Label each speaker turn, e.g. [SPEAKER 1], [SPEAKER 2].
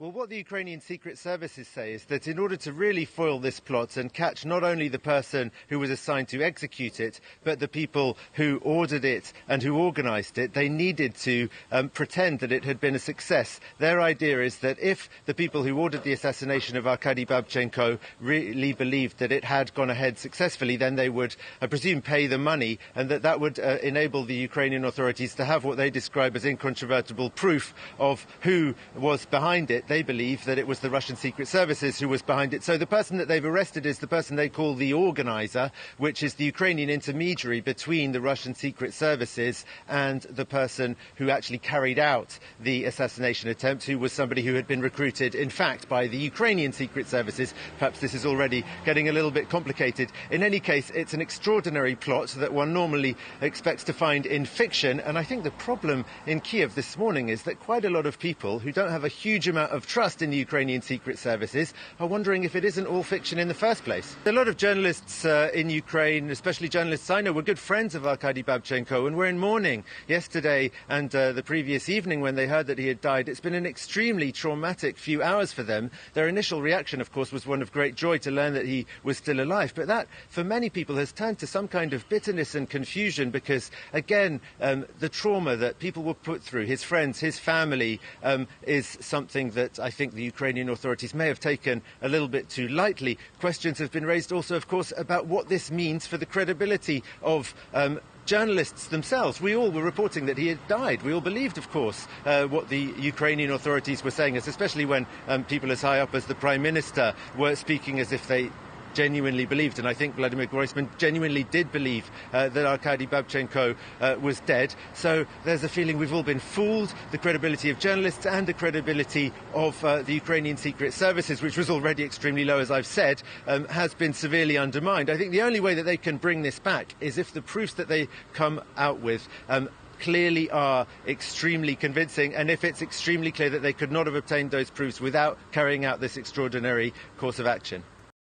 [SPEAKER 1] Well, what the Ukrainian secret services say is that in order to really foil this plot and catch not only the person who was assigned to execute it, but the people who ordered it and who organised it, they needed to pretend that it had been a success. Their idea is that if the people who ordered the assassination of Arkady Babchenko really believed that it had gone ahead successfully, then they would, I presume, pay the money, and that would enable the Ukrainian authorities to have what they describe as incontrovertible proof of who was behind it. They believe that it was the Russian secret services who was behind it. So the person that they've arrested is the person they call the organizer, which is the Ukrainian intermediary between the Russian secret services and the person who actually carried out the assassination attempt, who was somebody who had been recruited, in fact, by the Ukrainian secret services. Perhaps this is already getting a little bit complicated. In any case, it's an extraordinary plot that one normally expects to find in fiction. And I think the problem in Kiev this morning is that quite a lot of people who don't have a huge amount of trust in the Ukrainian secret services are wondering if it isn't all fiction in the first place. A lot of journalists in Ukraine, especially journalists I know, were good friends of Arkady Babchenko and were in mourning yesterday and the previous evening when they heard that he had died. It's been an extremely traumatic few hours for them. Their initial reaction, of course, was one of great joy to learn that he was still alive. But that, for many people, has turned to some kind of bitterness and confusion because, again, the trauma that people were put through, his friends, his family, is something that I think the Ukrainian authorities may have taken a little bit too lightly. Questions have been raised also, of course, about what this means for the credibility of journalists themselves. We all were reporting that he had died. We all believed, of course, what the Ukrainian authorities were saying, especially when people as high up as the Prime Minister were speaking as if they genuinely believed, and I think Vladimir Groisman genuinely did believe that Arkady Babchenko was dead. So there's a feeling we've all been fooled. The credibility of journalists and the credibility of the Ukrainian secret services, which was already extremely low, as I've said, has been severely undermined. I think the only way that they can bring this back is if the proofs that they come out with clearly are extremely convincing, and if it's extremely clear that they could not have obtained those proofs without carrying out this extraordinary course of action.